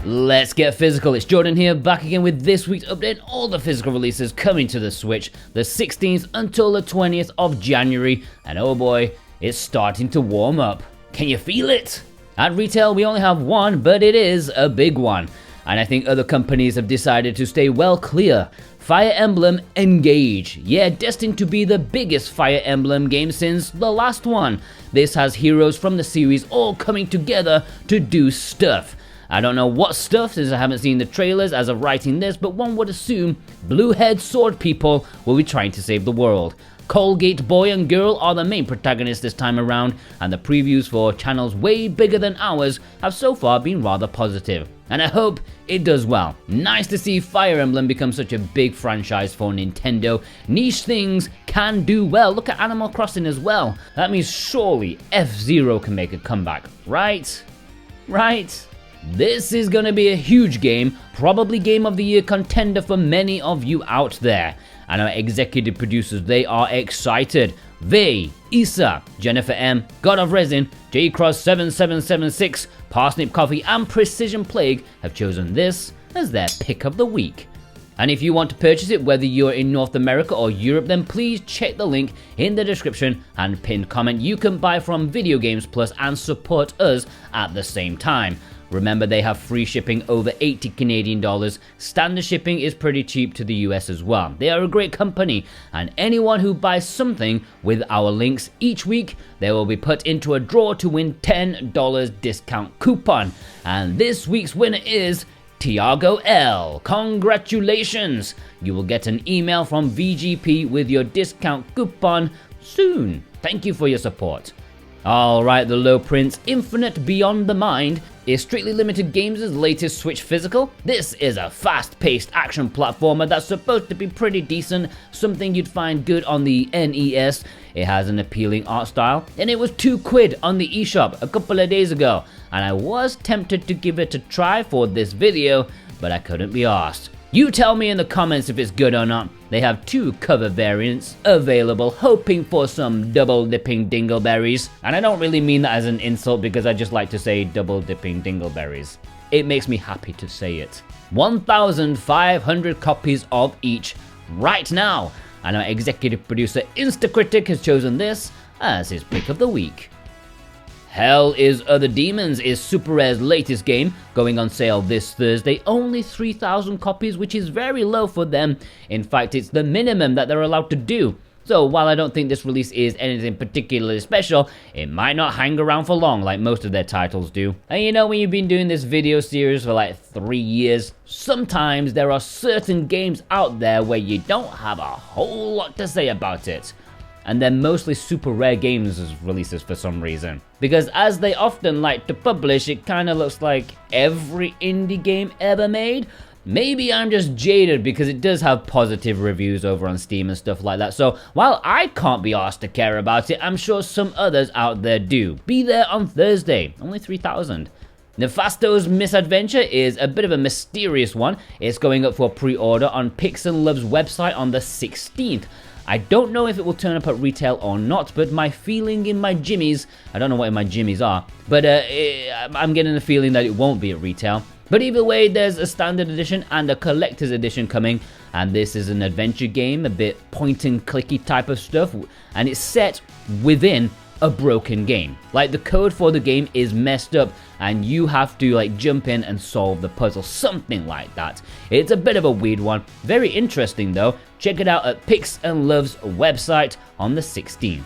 Let's get physical. It's Jordan here, back again with this week's update. All the physical releases coming to the Switch, the 16th until the 20th of January, and oh boy, it's starting to warm up. Can you feel it? At retail, we only have one, but it is a big one, and I think other companies have decided to stay well clear. Fire Emblem Engage. Yeah, destined to be the biggest Fire Emblem game since the last one. This has heroes from the series all coming together to do stuff. I don't know what stuff since I haven't seen the trailers as of writing this, but one would assume blue-haired sword people will be trying to save the world. Colgate Boy and Girl are the main protagonists this time around, and the previews for channels way bigger than ours have so far been rather positive. And I hope it does well. Nice to see Fire Emblem become such a big franchise for Nintendo. Niche things can do well. Look at Animal Crossing as well. That means surely F-Zero can make a comeback, right? Right? This is gonna be a huge game, probably Game of the Year contender for many of you out there. And our executive producers, they are excited. Vey, Issa, Jennifer M, God of Resin, JCross7776, Parsnip Coffee, and Precision Plague have chosen this as their pick of the week. And if you want to purchase it, whether you're in North America or Europe, then please check the link in the description and pinned comment. You can buy from Video Games Plus and support us at the same time. Remember, they have free shipping over 80 Canadian dollars. Standard shipping is pretty cheap to the US as well. They are a great company, and anyone who buys something with our links each week, they will be put into a draw to win $10 discount coupon. And this week's winner is Tiago L. Congratulations! You will get an email from VGP with your discount coupon soon. Thank you for your support. Alright, the Low Prince Infinite Beyond the Mind is Strictly Limited Games' latest Switch physical. This is a fast-paced action platformer that's supposed to be pretty decent, something you'd find good on the NES. It has an appealing art style, and it was £2 on the eShop a couple of days ago, and I was tempted to give it a try for this video, but I couldn't be arsed. You tell me in the comments if it's good or not. They have 2 cover variants available, hoping for some double-dipping dingleberries. And I don't really mean that as an insult because I just like to say double-dipping dingleberries. It makes me happy to say it. 1,500 copies of each right now. And our executive producer Instacritic has chosen this as his pick of the week. Hell is Other Demons is Super Rare's latest game, going on sale this Thursday. Only 3,000 copies, which is very low for them. In fact, it's the minimum that they're allowed to do. So while I don't think this release is anything particularly special, it might not hang around for long like most of their titles do. And you know, when you've been doing this video series for like 3 years, sometimes there are certain games out there where you don't have a whole lot to say about it. And they're mostly Super Rare Games releases for some reason. Because as they often like to publish, it kinda looks like every indie game ever made. Maybe I'm just jaded because it does have positive reviews over on Steam and stuff like that. So while I can't be asked to care about it, I'm sure some others out there do. Be there on Thursday, only 3,000. Nefasto's Misadventure is a bit of a mysterious one. It's going up for pre-order on Pixel Love's website on the 16th. I don't know if it will turn up at retail or not, but my feeling in my jimmies, I don't know what my jimmies are, but I'm getting the feeling that it won't be at retail. But either way, there's a standard edition and a collector's edition coming, and this is an adventure game, a bit point and clicky type of stuff, and it's set within a broken game. Like, the code for the game is messed up and you have to like jump in and solve the puzzle, something like that. It's a bit of a weird one, very interesting though. Check it out at Pix and Love's website on the 16th.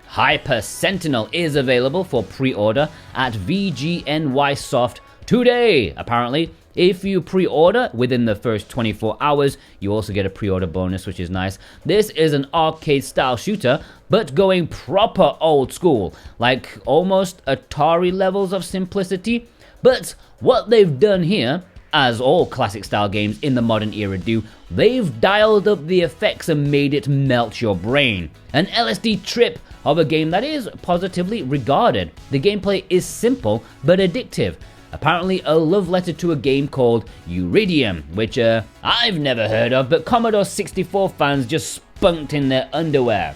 Hyper Sentinel is available for pre-order at VGNY Soft today, apparently. If you pre-order within the first 24 hours, you also get a pre-order bonus, which is nice. This is an arcade-style shooter, but going proper old school, like almost Atari levels of simplicity. But what they've done here, as all classic-style games in the modern era do, they've dialed up the effects and made it melt your brain. An LSD trip of a game that is positively regarded. The gameplay is simple, but addictive. Apparently a love letter to a game called Uridium, which I've never heard of, but Commodore 64 fans just spunked in their underwear.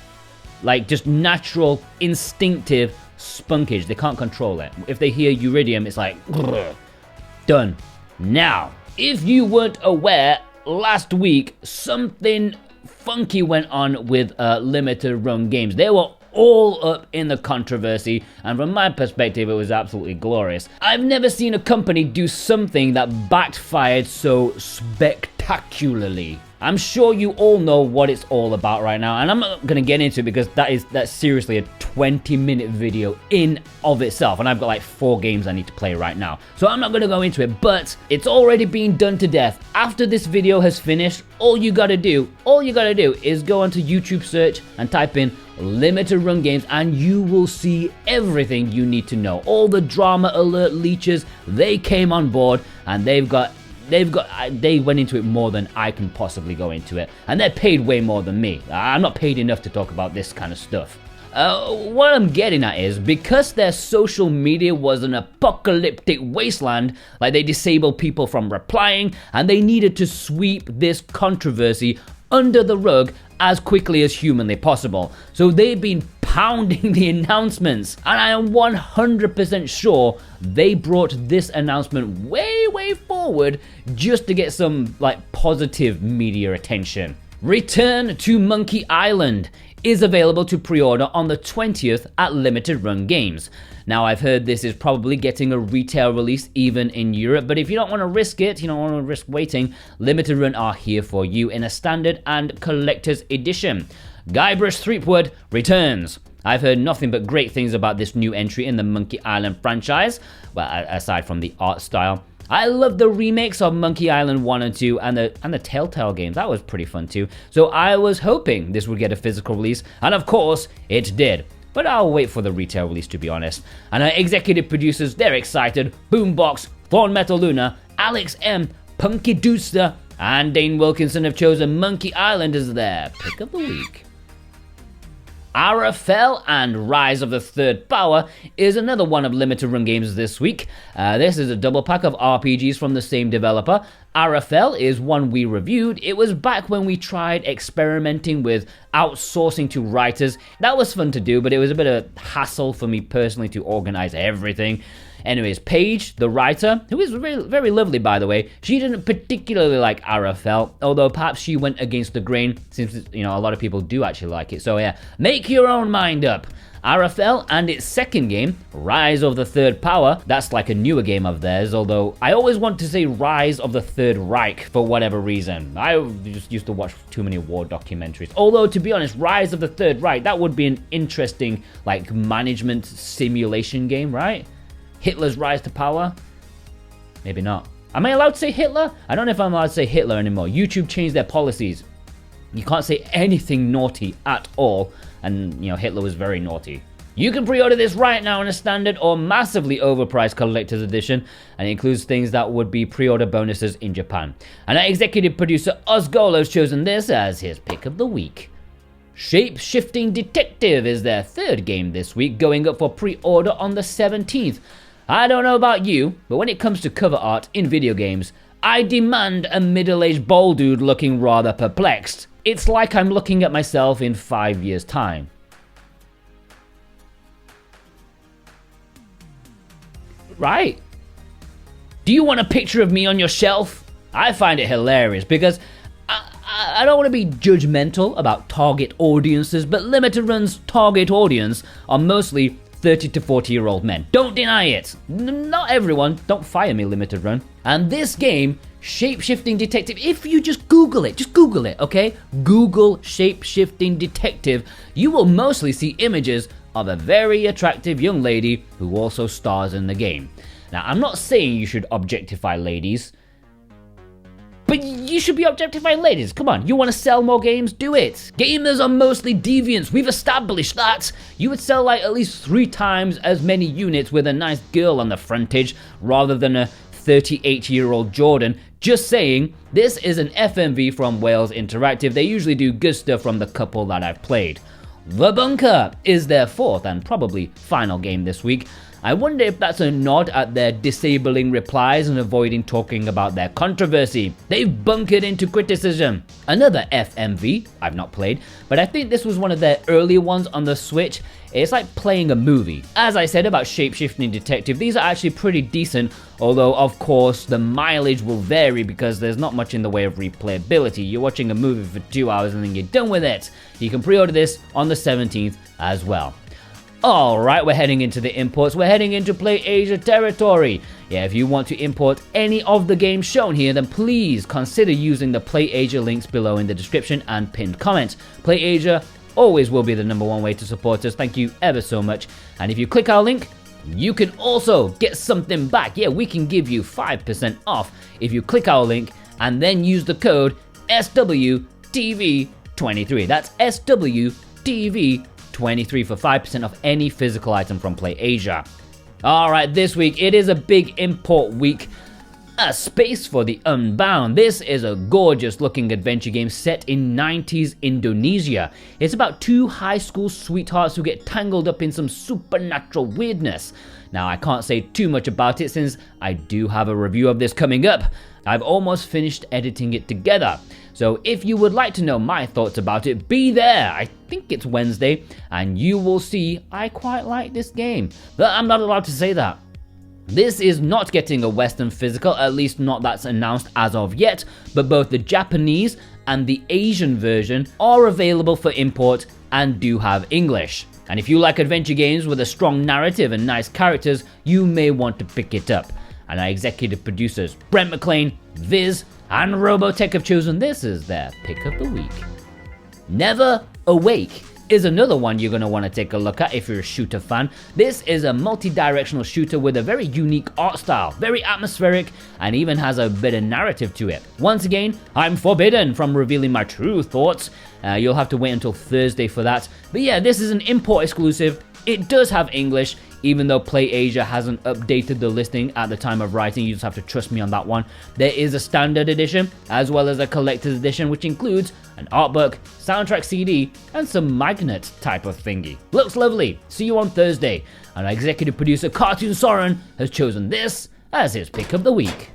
Like, just natural, instinctive spunkage. They can't control it. If they hear Uridium, it's like, grrr. Done. Now, if you weren't aware, last week something funky went on with limited run games. They were all up in the controversy, and from my perspective it was absolutely glorious. I've never seen a company do something that backfired so spectacularly. I'm sure you all know what it's all about right now, and I'm not gonna get into it because that's seriously a 20-minute video in of itself, and I've got like 4 games I need to play right now. So I'm not gonna go into it, but it's already been done to death. After this video has finished, all you gotta do is go onto YouTube search and type in limited run games, and you will see everything you need to know. All the drama alert leeches, they came on board, and they went into it more than I can possibly go into it, and they're paid way more than me. I'm not paid enough to talk about this kind of stuff. What I'm getting at is, because their social media was an apocalyptic wasteland, like they disabled people from replying, and they needed to sweep this controversy under the rug as quickly as humanly possible. So they've been pounding the announcements, and I am 100% sure they brought this announcement way forward just to get some like positive media attention. Return to Monkey Island is available to pre-order on the 20th at Limited Run Games. Now, I've heard this is probably getting a retail release even in Europe, but if you don't want to risk it, you don't want to risk waiting, Limited Run are here for you in a standard and collector's edition. Guybrush Threepwood returns. I've heard nothing but great things about this new entry in the Monkey Island franchise, well, aside from the art style. I love the remakes of Monkey Island 1 and 2 and the Telltale games. That was pretty fun too. So I was hoping this would get a physical release, and of course it did. But I'll wait for the retail release, to be honest. And our executive producers, they're excited. Boombox, Thorn Metal Luna, Alex M, Punky Dooster, and Dane Wilkinson have chosen Monkey Island as their pick of the week. Arafel and Rise of the Third Power is another one of Limited Run Games this week. This is a double pack of RPGs from the same developer. Arafel is one we reviewed. It was back when we tried experimenting with outsourcing to writers. That was fun to do, but it was a bit of hassle for me personally to organize everything. Anyways, Paige, the writer, who is very, very lovely by the way, she didn't particularly like Arafel, although perhaps she went against the grain, since a lot of people do actually like it. So yeah, make your own mind up. Arafel and its second game, Rise of the Third Power, that's like a newer game of theirs, although I always want to say Rise of the Third Reich for whatever reason. I just used to watch too many war documentaries. Although, to be honest, Rise of the Third Reich, that would be an interesting like management simulation game, right? Hitler's rise to power? Maybe not. Am I allowed to say Hitler? I don't know if I'm allowed to say Hitler anymore. YouTube changed their policies. You can't say anything naughty at all, and Hitler was very naughty. You can pre-order this right now in a standard or massively overpriced collector's edition, and it includes things that would be pre-order bonuses in Japan. And our executive producer Ozgolo has chosen this as his pick of the week. Shapeshifting Detective is their third game this week, going up for pre-order on the 17th. I don't know about you, but when it comes to cover art in video games, I demand a middle-aged bald dude looking rather perplexed. It's like I'm looking at myself in 5 years' time. Right? Do you want a picture of me on your shelf? I find it hilarious because I don't want to be judgmental about target audiences, but Limited Run's target audience are mostly 30 to 40-year-old men. Don't deny it. Not everyone. Don't fire me, Limited Run. And this game, Shapeshifting Detective, if you just Google it, okay? Google Shapeshifting Detective. You will mostly see images of a very attractive young lady who also stars in the game. Now, I'm not saying you should objectify ladies, but you should be objectifying ladies. Come on, you want to sell more games? Do it. Gamers are mostly deviants. We've established that. You would sell like at least 3 times as many units with a nice girl on the frontage rather than a 38-year-old Jordan. Just saying, this is an FMV from Wales Interactive. They usually do good stuff from the couple that I've played. The Bunker is their fourth and probably final game this week. I wonder if that's a nod at their disabling replies and avoiding talking about their controversy. They've bunkered into criticism. Another FMV, I've not played, but I think this was one of their earlier ones on the Switch. It's like playing a movie. As I said about Shapeshifting Detective, these are actually pretty decent, although of course the mileage will vary because there's not much in the way of replayability. You're watching a movie for 2 hours and then you're done with it. You can pre-order this on the 17th as well. Alright, we're heading into the imports. We're heading into Play Asia territory. Yeah, if you want to import any of the games shown here, then please consider using the Play Asia links below in the description and pinned comment. Play Asia always will be the #1 way to support us. Thank you ever so much. And if you click our link, you can also get something back. Yeah, we can give you 5% off if you click our link and then use the code SWTV23. That's SWTV23 for 5% off any physical item from Play Asia. Alright, this week it is a big import week. A Space for the Unbound. This is a gorgeous looking adventure game set in 90s Indonesia. It's about two high school sweethearts who get tangled up in some supernatural weirdness. Now I can't say too much about it since I do have a review of this coming up. I've almost finished editing it together. So if you would like to know my thoughts about it, be there. I think it's Wednesday and you will see I quite like this game. But I'm not allowed to say that. This is not getting a Western physical, at least not that's announced as of yet, but both the Japanese and the Asian version are available for import and do have English. And if you like adventure games with a strong narrative and nice characters, you may want to pick it up. And our executive producers Brent McLean, Viz, and Robotech have chosen this as their pick of the week. NeverAwake is another one you're going to want to take a look at if you're a shooter fan. This is a multi-directional shooter with a very unique art style, very atmospheric, and even has a bit of narrative to it. Once again, I'm forbidden from revealing my true thoughts. You'll have to wait until Thursday for that. But yeah, this is an import exclusive. It does have English, even though Play Asia hasn't updated the listing at the time of writing. You just have to trust me on that one. There is a standard edition as well as a collector's edition, which includes an art book, soundtrack CD, and some magnet type of thingy. Looks lovely. See you on Thursday. And our executive producer Cartoon Soren has chosen this as his pick of the week.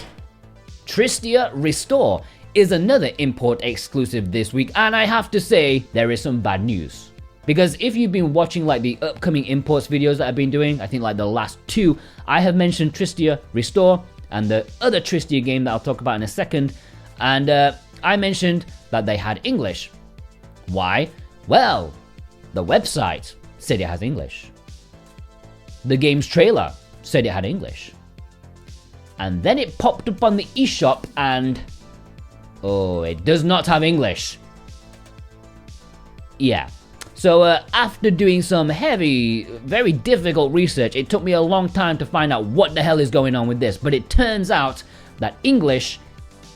Tristia Restore is another import exclusive this week, and I have to say there is some bad news. Because if you've been watching like the upcoming imports videos that I've been doing, I think like the last two, I have mentioned Tristia Restore and the other Tristia game that I'll talk about in a second. And I mentioned that they had English. Why? Well, the website said it has English. The game's trailer said it had English. And then it popped up on the eShop and, oh, it does not have English. Yeah. So after doing some heavy, very difficult research, it took me a long time to find out what the hell is going on with this. But it turns out that English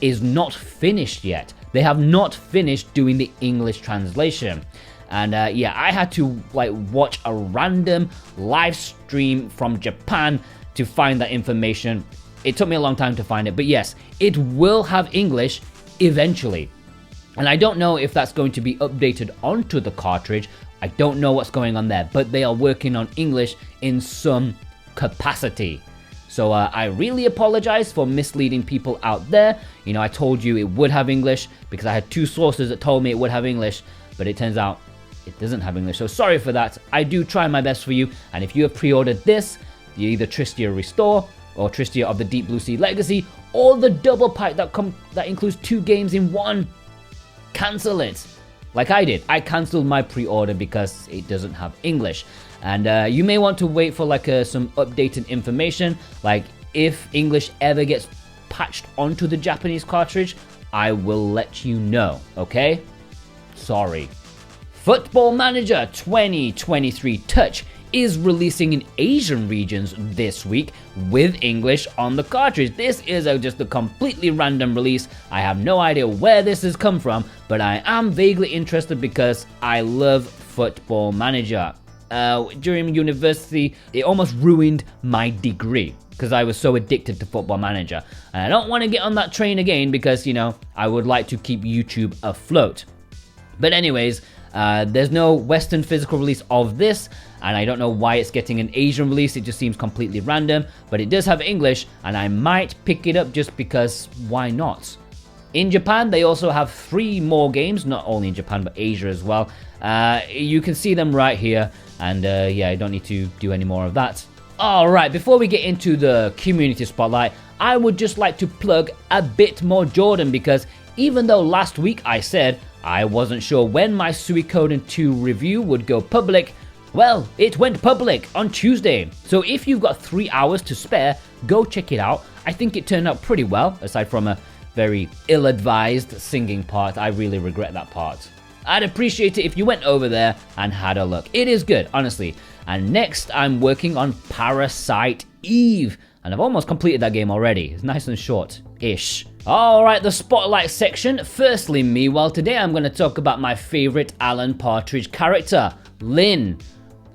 is not finished yet. They have not finished doing the English translation. And yeah, I had to like watch a random live stream from Japan to find that information. It took me a long time to find it, but yes, it will have English eventually. And I don't know if that's going to be updated onto the cartridge. I don't know what's going on there, but they are working on English in some capacity. So I really apologize for misleading people out there. You know, I told you it would have English because I had two sources that told me it would have English, but it turns out it doesn't have English. So sorry for that. I do try my best for you. And if you have pre-ordered this, either Tristia Restore or Tristia of the Deep Blue Sea Legacy, or the double pack that includes 2 games in one, cancel it. Like I did. I cancelled my pre-order because it doesn't have English. And you may want to wait for like some updated information. Like if English ever gets patched onto the Japanese cartridge, I will let you know, okay? Sorry. Football Manager 2023 Touch is releasing in Asian regions this week with English on the cartridge. This is just a completely random release. I have no idea where this has come from, but I am vaguely interested because I love Football Manager. During university, it almost ruined my degree because I was so addicted to Football Manager. And I don't want to get on that train again because, you know, I would like to keep YouTube afloat. But anyways, There's no Western physical release of this, and I don't know why it's getting an Asian release. It just seems completely random, but it does have English, and I might pick it up just because why not? In Japan, they also have 3 more games, not only in Japan, but Asia as well. You can see them right here, and yeah, I don't need to do any more of that. Alright, before we get into the community spotlight, I would just like to plug a bit more Jordan, because even though last week I said I wasn't sure when my Suikoden 2 review would go public, well, it went public on Tuesday. So if you've got 3 hours to spare, go check it out. I think it turned out pretty well, aside from a very ill-advised singing part. I really regret that part. I'd appreciate it if you went over there and had a look. It is good, honestly. And next, I'm working on Parasite Eve, and I've almost completed that game already. It's nice and short-ish. Alright, the spotlight section. Firstly, me. Well, today I'm going to talk about my favorite Alan Partridge character, Linn.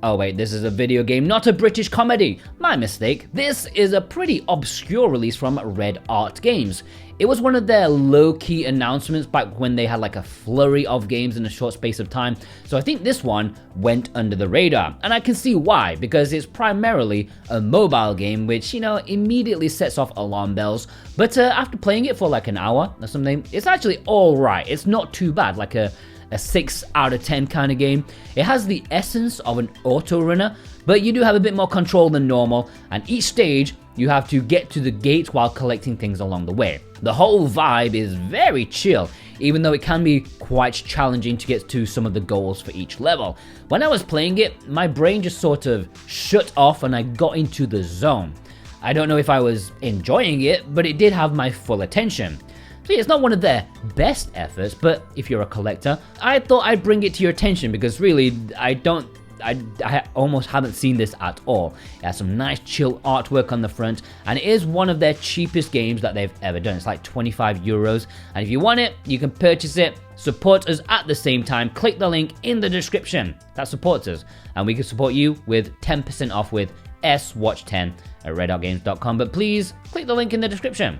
Oh wait, this is a video game, not a British comedy. My mistake. This is a pretty obscure release from Red Art Games. It was one of their low-key announcements back when they had like a flurry of games in a short space of time. So I think this one went under the radar. And I can see why, because it's primarily a mobile game, which, you know, immediately sets off alarm bells. But after playing it for like an hour or something, it's actually alright. It's not too bad, like a 6 out of 10 kind of game. It has the essence of an auto runner, but you do have a bit more control than normal, and each stage you have to get to the gate while collecting things along the way. The whole vibe is very chill, even though it can be quite challenging to get to some of the goals for each level. When I was playing it, my brain just sort of shut off and I got into the zone. I don't know if I was enjoying it, but it did have my full attention. See, it's not one of their best efforts, but if you're a collector, I thought I'd bring it to your attention because really, I almost haven't seen this at all. It has some nice chill artwork on the front, and it is one of their cheapest games that they've ever done. It's like 25 euros, and if you want it, you can purchase it. Support us at the same time. Click the link in the description. That supports us, and we can support you with 10% off with SWatch10 at redartgames.com, but please click the link in the description.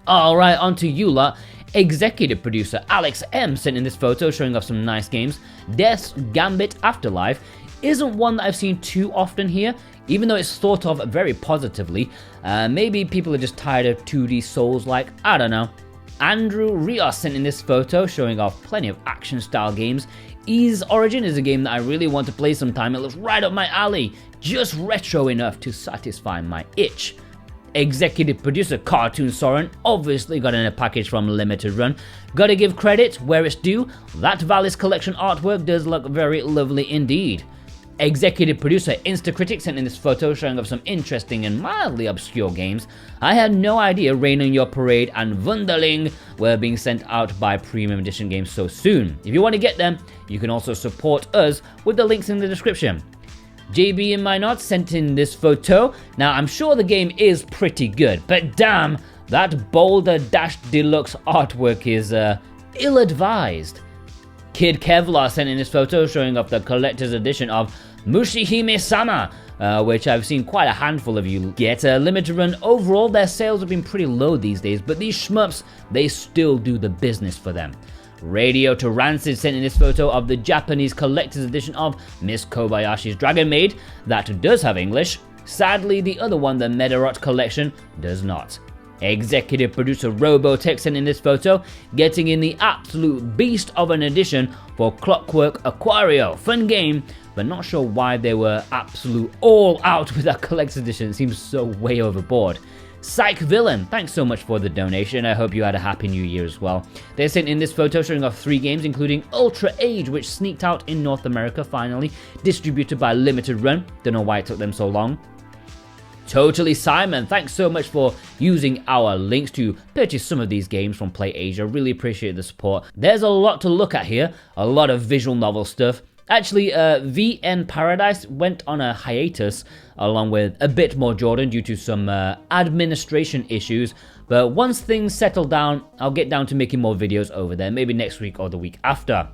Alright, on to you lot. Executive producer Alex M sent in this photo showing off some nice games. Death's Gambit Afterlife isn't one that I've seen too often here, even though it's thought of very positively. Maybe people are just tired of 2D Souls-like, I don't know. Andrew Rios sent in this photo showing off plenty of action-style games. Ys Origin is a game that I really want to play sometime. It looks right up my alley, just retro enough to satisfy my itch. Executive producer Cartoon Soren obviously got in a package from Limited Run. Gotta give credit where it's due, that Valis collection artwork does look very lovely indeed. Executive producer Instacritic sent in this photo showing off some interesting and mildly obscure games. I had no idea Rain on Your Parade and Wunderling were being sent out by Premium Edition games so soon. If you want to get them, you can also support us with the links in the description. JB and My Not sent in this photo. Now, I'm sure the game is pretty good, but damn, that Boulder Dash Deluxe artwork is ill-advised. Kid Kevlar sent in this photo showing off the collector's edition of Mushihime-sama, which I've seen quite a handful of you get. Limited Run, overall, their sales have been pretty low these days, but these shmups, they still do the business for them. Radio to Rancid sent in this photo of the Japanese collector's edition of Miss Kobayashi's Dragon Maid. That does have English. Sadly, the other one, the Medarot collection, does not. Executive producer Robotech sent in this photo, getting in the absolute beast of an edition for Clockwork Aquario. Fun game, but not sure why they were absolute all out with that collector's edition. It seems so way overboard. Psych Villain, thanks so much for the donation. I hope you had a happy new year as well. They sent in this photo showing off 3 games, including Ultra Age, which sneaked out in North America finally, distributed by Limited Run. Don't know why it took them so long. Totally Simon, thanks so much for using our links to purchase some of these games from Play Asia. Really appreciate the support. There's a lot to look at here, a lot of visual novel stuff. Actually, VN Paradise went on a hiatus along with a bit more Jordan due to some administration issues, but once things settle down, I'll get down to making more videos over there, maybe next week or the week after.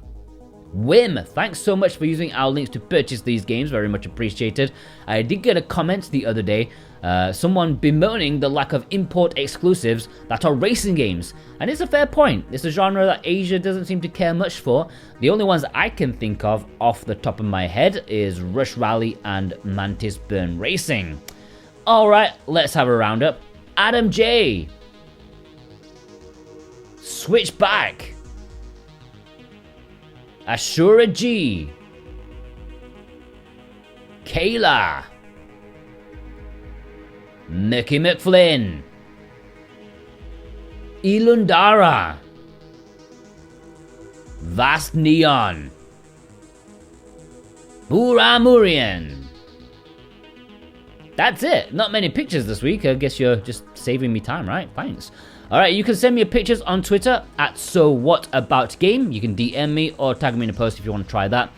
Wim, thanks so much for using our links to purchase these games, very much appreciated. I did get a comment the other day, someone bemoaning the lack of import exclusives that are racing games, and it's a fair point. It's a genre that Asia doesn't seem to care much for. The only ones I can think of off the top of my head is Rush Rally and Mantis Burn Racing. Alright, let's have a roundup. Adam J, Switchback, Ashura G, Kayla, Mickey McFlynn, Ilundara, Vast Neon, Buramurian. That's it. Not many pictures this week. I guess you're just saving me time, right? Thanks. Alright, you can send me pictures on Twitter at SoWhatAboutGame. You can DM me or tag me in a post if you want to try that.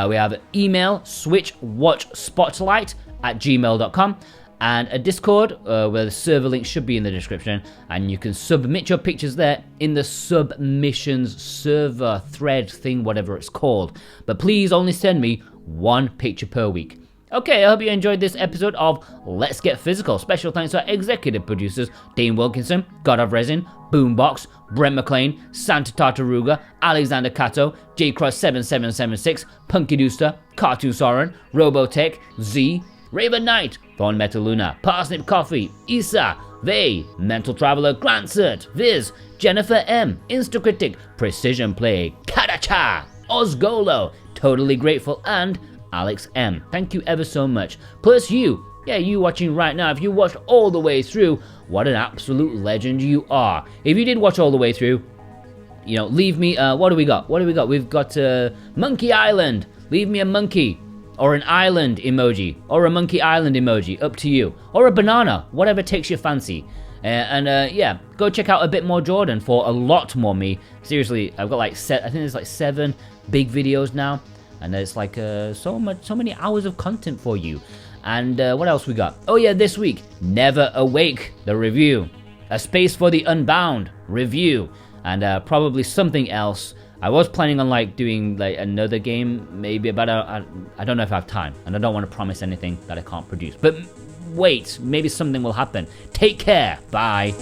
We have email, SwitchWatchSpotlight@gmail.com, and a Discord where the server link should be in the description, and you can submit your pictures there in the submissions server thread thing, whatever it's called. But please only send me one picture per week. Okay, I hope you enjoyed this episode of Let's Get Physical. Special thanks to our executive producers, Dane Wilkinson, God of Resin, Boombox, Brent McLean, Santa Tartaruga, Alexander Cato, JCross7776, Punky Dooster, Cartoon Soren, Robotech, Z, Raven Knight, Thorn Metal Luna, Parsnip Coffee, Issa, Vey, Mental Traveler, Glancert, Viz, Jennifer M, Instacritic, Precision Play, Kadacha, Ozgolo, Totally Grateful, and Alex M. Thank you ever so much. Plus you watching right now, if you watched all the way through, what an absolute legend you are. If you did watch all the way through, you know, leave me, what do we got? We've got Monkey Island. Leave me a monkey, or an island emoji, or a Monkey Island emoji, up to you. Or a banana, whatever takes your fancy. Yeah, go check out A Bit More Jordan for a lot more me. Seriously, I've got like, I think there's like 7 big videos now. And there's like so many hours of content for you. And what else we got? Oh yeah, this week, NeverAwake, the review. A Space for the Unbound review. And probably something else. I was planning on like doing like another game, maybe, but I don't know if I have time. And I don't want to promise anything that I can't produce. But wait, maybe something will happen. Take care. Bye.